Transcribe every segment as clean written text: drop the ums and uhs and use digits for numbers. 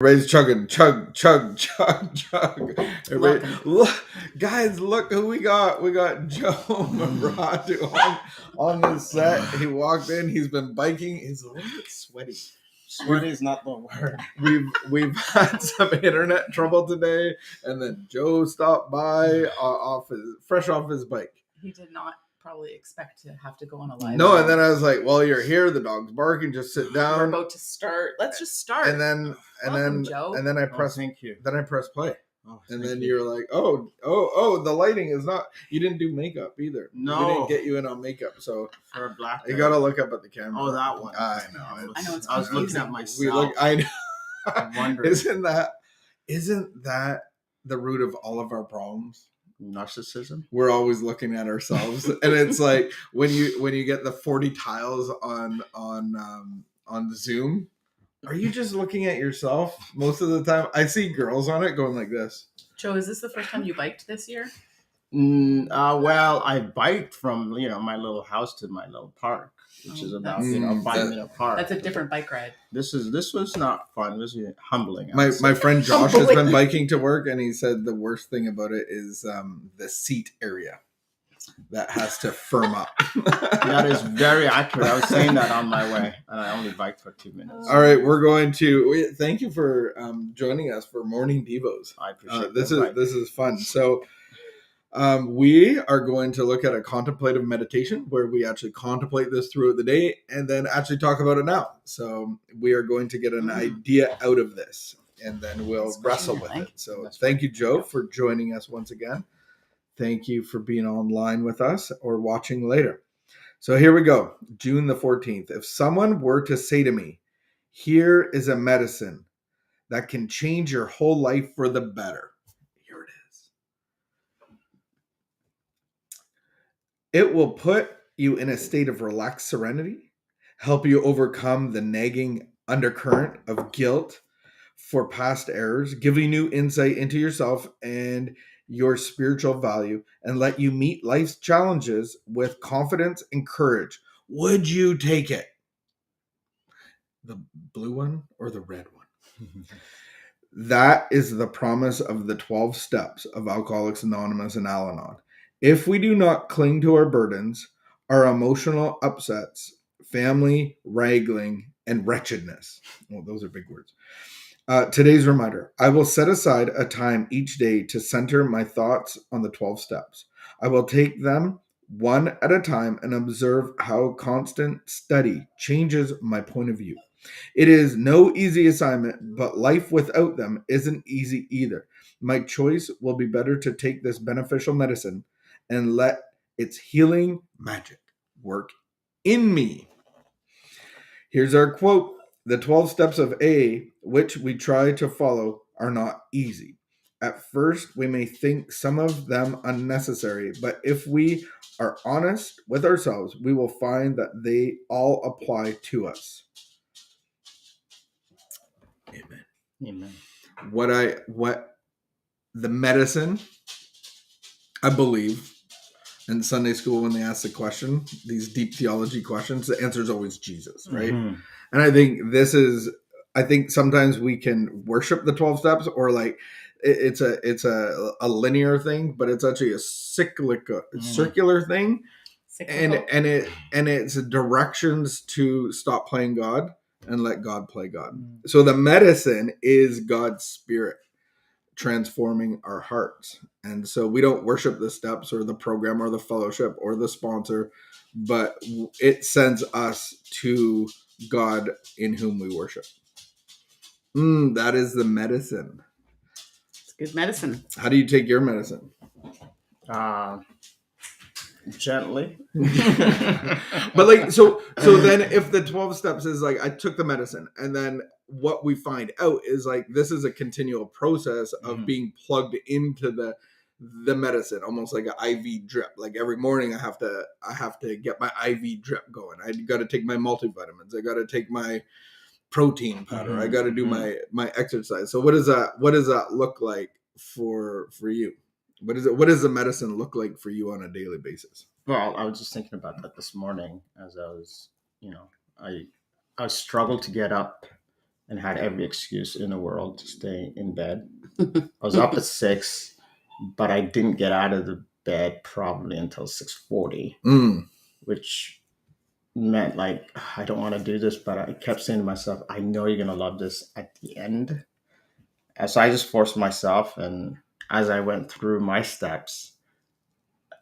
Everybody's chugging, chug, chug, chug, chug. Everybody, look, guys, look who we got. We got Joe Maratu on the set. He walked in. He's been biking. He's a little bit sweaty. Sweaty is not the word. We've had some internet trouble today, and then Joe stopped by fresh off his bike. He did not probably expect to have to go on a live. No, and then I was like, "Well, you're here. The dog's barking. Just sit down. We're about to start. Let's just start." And then Joe. and then I press. Thank you. Then I press play. Oh, and then you're like, oh, the lighting is not. You didn't do makeup either. No, we didn't get you in on makeup, so for a black. You gotta look up at the camera. Oh, that one. I know. I know. It's I was looking at myself. I know. I'm wondering. Isn't that the root of all of our problems? Narcissism. We're always looking at ourselves, and it's like when you get the 40 tiles on Zoom. Are you just looking at yourself most of the time? I see girls on it going like this. Joe, is this the first time you biked this year? Well, I biked from my little house to my little park, which is about 5-minute park. That's a different bike ride. This was not fun. This was humbling. My friend Josh has been biking to work, and he said the worst thing about it is the seat area that has to firm up. That is very accurate. I was saying that on my way, and I only biked for 2 minutes. All right, we're going to thank you for joining us for Morning Devos. I appreciate this is fun. So we are going to look at a contemplative meditation where we actually contemplate this throughout the day and then actually talk about it now. So we are going to get an idea out of this, and then we'll wrestle with it. So thank you, Joe, for joining us once again. Thank you for being online with us or watching later. So here we go. June the 14th. If someone were to say to me, here is a medicine that can change your whole life for the better. Here it is. It will put you in a state of relaxed serenity, help you overcome the nagging undercurrent of guilt for past errors, give you new insight into yourself and your spiritual value, and let you meet life's challenges with confidence and courage. Would you take it? The blue one or the red one? That is the promise of the 12 steps of Alcoholics Anonymous and Al-Anon. If we do not cling to our burdens, our emotional upsets, family wrangling, and wretchedness. Well, those are big words. Today's reminder, I will set aside a time each day to center my thoughts on the 12 steps. I will take them one at a time and observe how constant study changes my point of view. It is no easy assignment, but life without them isn't easy either. My choice will be better to take this beneficial medicine and let its healing magic work in me. Here's our quote. The 12 steps of A, which we try to follow, are not easy. At first, we may think some of them unnecessary, but if we are honest with ourselves, we will find that they all apply to us. Amen. Amen. What the medicine, I believe, in Sunday school when they ask the question, these deep theology questions, the answer is always Jesus, right? Mm-hmm. And I think sometimes we can worship the 12 steps, or like it's a linear thing, but it's actually a circular thing. Cyclical. And it's directions to stop playing God and let God play God. So the medicine is God's Spirit transforming our hearts. And so we don't worship the steps or the program or the fellowship or the sponsor, but it sends us to God in whom we worship. That is the medicine. It's good medicine. How do you take your medicine? Gently. But like, so then if the 12 steps is like, I took the medicine, and then what we find out is like, this is a continual process of being plugged into the medicine, almost like an IV drip. Like every morning I have to get my IV drip going. I got to take my multivitamins. I got to take my protein powder. I got to do my exercise. So what does that look like for you? What does the medicine look like for you on a daily basis? Well, I was just thinking about that this morning as I was, I struggled to get up and had every excuse in the world to stay in bed. I was up at 6, but I didn't get out of the bed probably until 6:40, which meant like, I don't want to do this, but I kept saying to myself, I know you're going to love this at the end. And so I just forced myself. And as I went through my steps,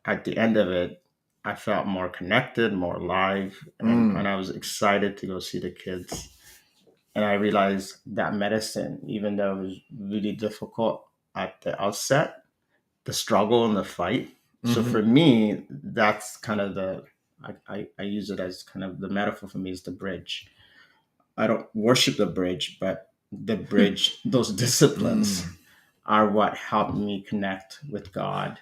at the end of it, I felt more connected, more alive, and I was excited to go see the kids. And I realized that medicine, even though it was really difficult at the outset, the struggle and the fight. So for me, that's kind of I use it as kind of the metaphor for me is the bridge. I don't worship the bridge, but the bridge, those disciplines are what helped me connect with God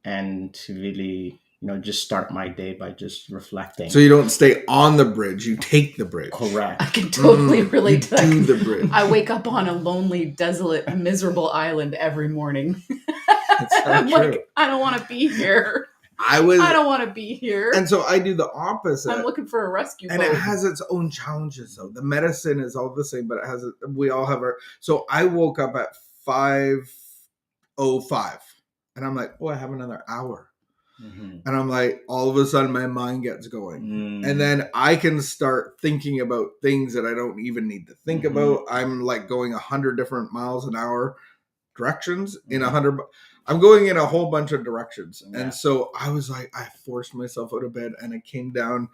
and to really, just start my day by just reflecting. So you don't stay on the bridge, you take the bridge. Correct. I can totally relate to that. Do the bridge. I wake up on a lonely, desolate, miserable island every morning. It's so I'm true. like, I don't want to be here. I don't want to be here. And so I do the opposite. I'm looking for a rescue and boat. it has its own challenges though. The medicine is all the same, but we all have our. So I woke up at 5:05, and I'm like, oh, I have another hour. And I'm like, all of a sudden my mind gets going. And then I can start thinking about things that I don't even need to think about. I'm like going 100 different miles an hour directions in 100. I'm going in a whole bunch of directions. Yeah. And so I was like, I forced myself out of bed and I came down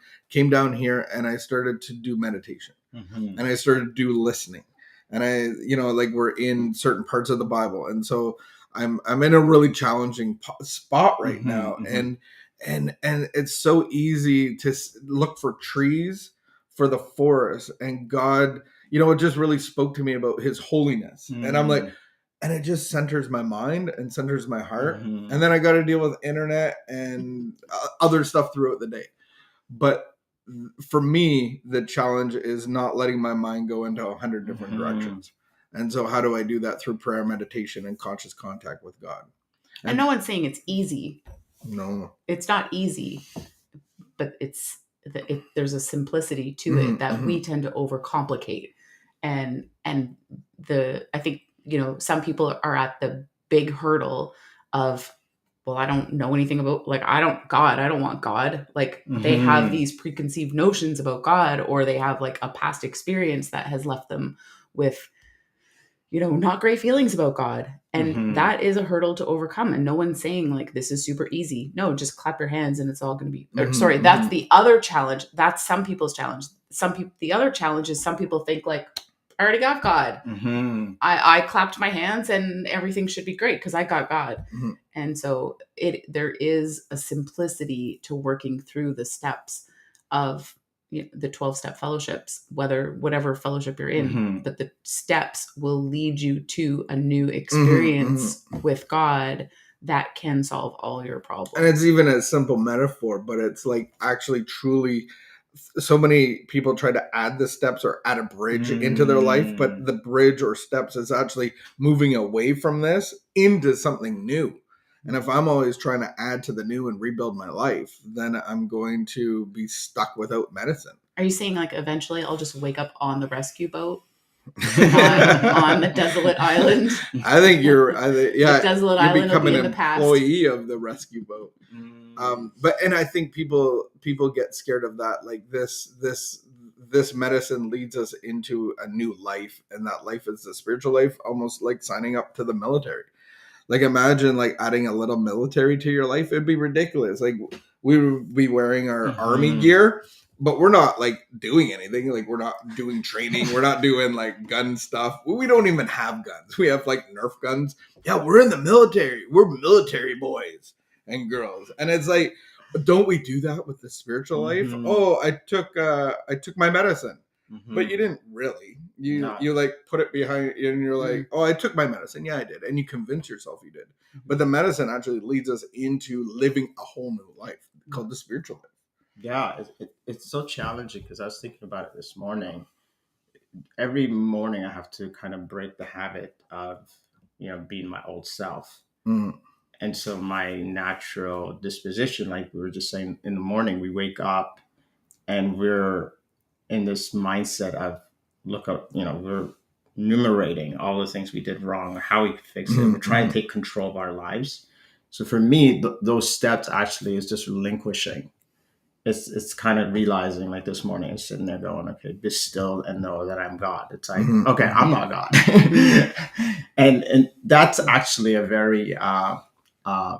here and I started to do meditation and I started to do listening. And I, like we're in certain parts of the Bible. And so I'm in a really challenging spot right now. And it's so easy to look for trees for the forest, and God, it just really spoke to me about his holiness. And I'm like, and it just centers my mind and centers my heart. And then I got to deal with internet and other stuff throughout the day. But for me, the challenge is not letting my mind go into 100 different directions. And so how do I do that? Through prayer, meditation, and conscious contact with God. And no one's saying it's easy. No. It's not easy, but there's a simplicity to it that we tend to overcomplicate. And I think, some people are at the big hurdle of, well, I don't know anything about, like, I don't want God. Like they have these preconceived notions about God, or they have like a past experience that has left them with, not great feelings about God. And that is a hurdle to overcome. And no one's saying like, this is super easy. No, just clap your hands and it's all going to be, that's the other challenge. That's some people's challenge. The other challenge is some people think like, I already got God. I clapped my hands and everything should be great because I got God. And so there is a simplicity to working through the steps of the 12-step fellowships, whatever fellowship you're in, but the steps will lead you to a new experience with God that can solve all your problems. And it's even a simple metaphor, but it's like actually truly, so many people try to add the steps or add a bridge into their life, but the bridge or steps is actually moving away from this into something new. And if I'm always trying to add to the new and rebuild my life, then I'm going to be stuck without medicine. Are you saying like eventually I'll just wake up on the rescue boat on the desolate island? I think you're desolate island become will be an in the past. Employee of the rescue boat. And I think people get scared of that. Like this medicine leads us into a new life, and that life is the spiritual life, almost like signing up to the military. Like imagine like adding a little military to your life. It'd be ridiculous. Like we would be wearing our army gear, but we're not like doing anything. Like we're not doing training. We're not doing like gun stuff. We don't even have guns. We have like Nerf guns. Yeah, we're in the military. We're military boys and girls. And it's like, don't we do that with the spiritual life? Oh, I took my medicine. But you didn't really. You like put it behind you and you're like, oh, I took my medicine. Yeah, I did. And you convince yourself you did. But the medicine actually leads us into living a whole new life called the spiritual life. Yeah, it's so challenging because I was thinking about it this morning. Every morning I have to kind of break the habit of, being my old self. And so my natural disposition, like we were just saying, in the morning we wake up and we're in this mindset of look up, we're enumerating all the things we did wrong, how we could fix it. We're trying to take control of our lives. So for me, those steps actually is just relinquishing. It's kind of realizing, like this morning, I'm sitting there going, okay, be still and know that I'm God. It's like, okay, I'm not God. and that's actually a very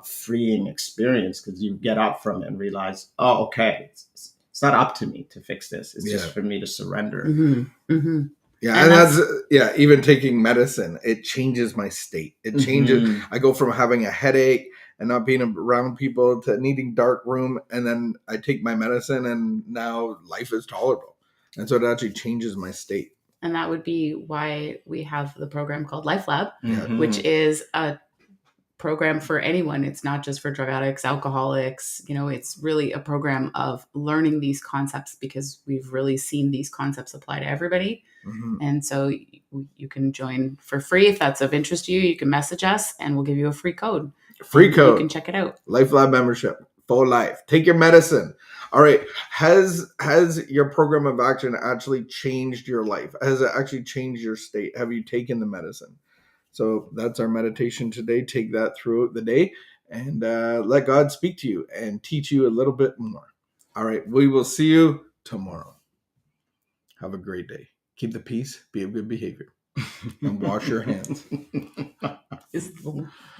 freeing experience, because you get up from it and realize, oh, okay, it's not up to me to fix this. It's just for me to surrender. Yeah, and that's even taking medicine, it changes my state. It changes. I go from having a headache and not being around people to needing dark room, and then I take my medicine and now life is tolerable. And so it actually changes my state. And that would be why we have the program called LifeLab, which is a program for anyone. It's not just for drug addicts, alcoholics. It's really a program of learning these concepts, because we've really seen these concepts apply to everybody. And so you can join for free. If that's of interest to you, you can message us and we'll give you a free code. You can check it out. LifeLab membership for life. Take your medicine. All right. Has your program of action actually changed your life? Has it actually changed your state? Have you taken the medicine? So that's our meditation today. Take that throughout the day and let God speak to you and teach you a little bit more. All right. We will see you tomorrow. Have a great day. Keep the peace. Be of good behavior. And wash your hands.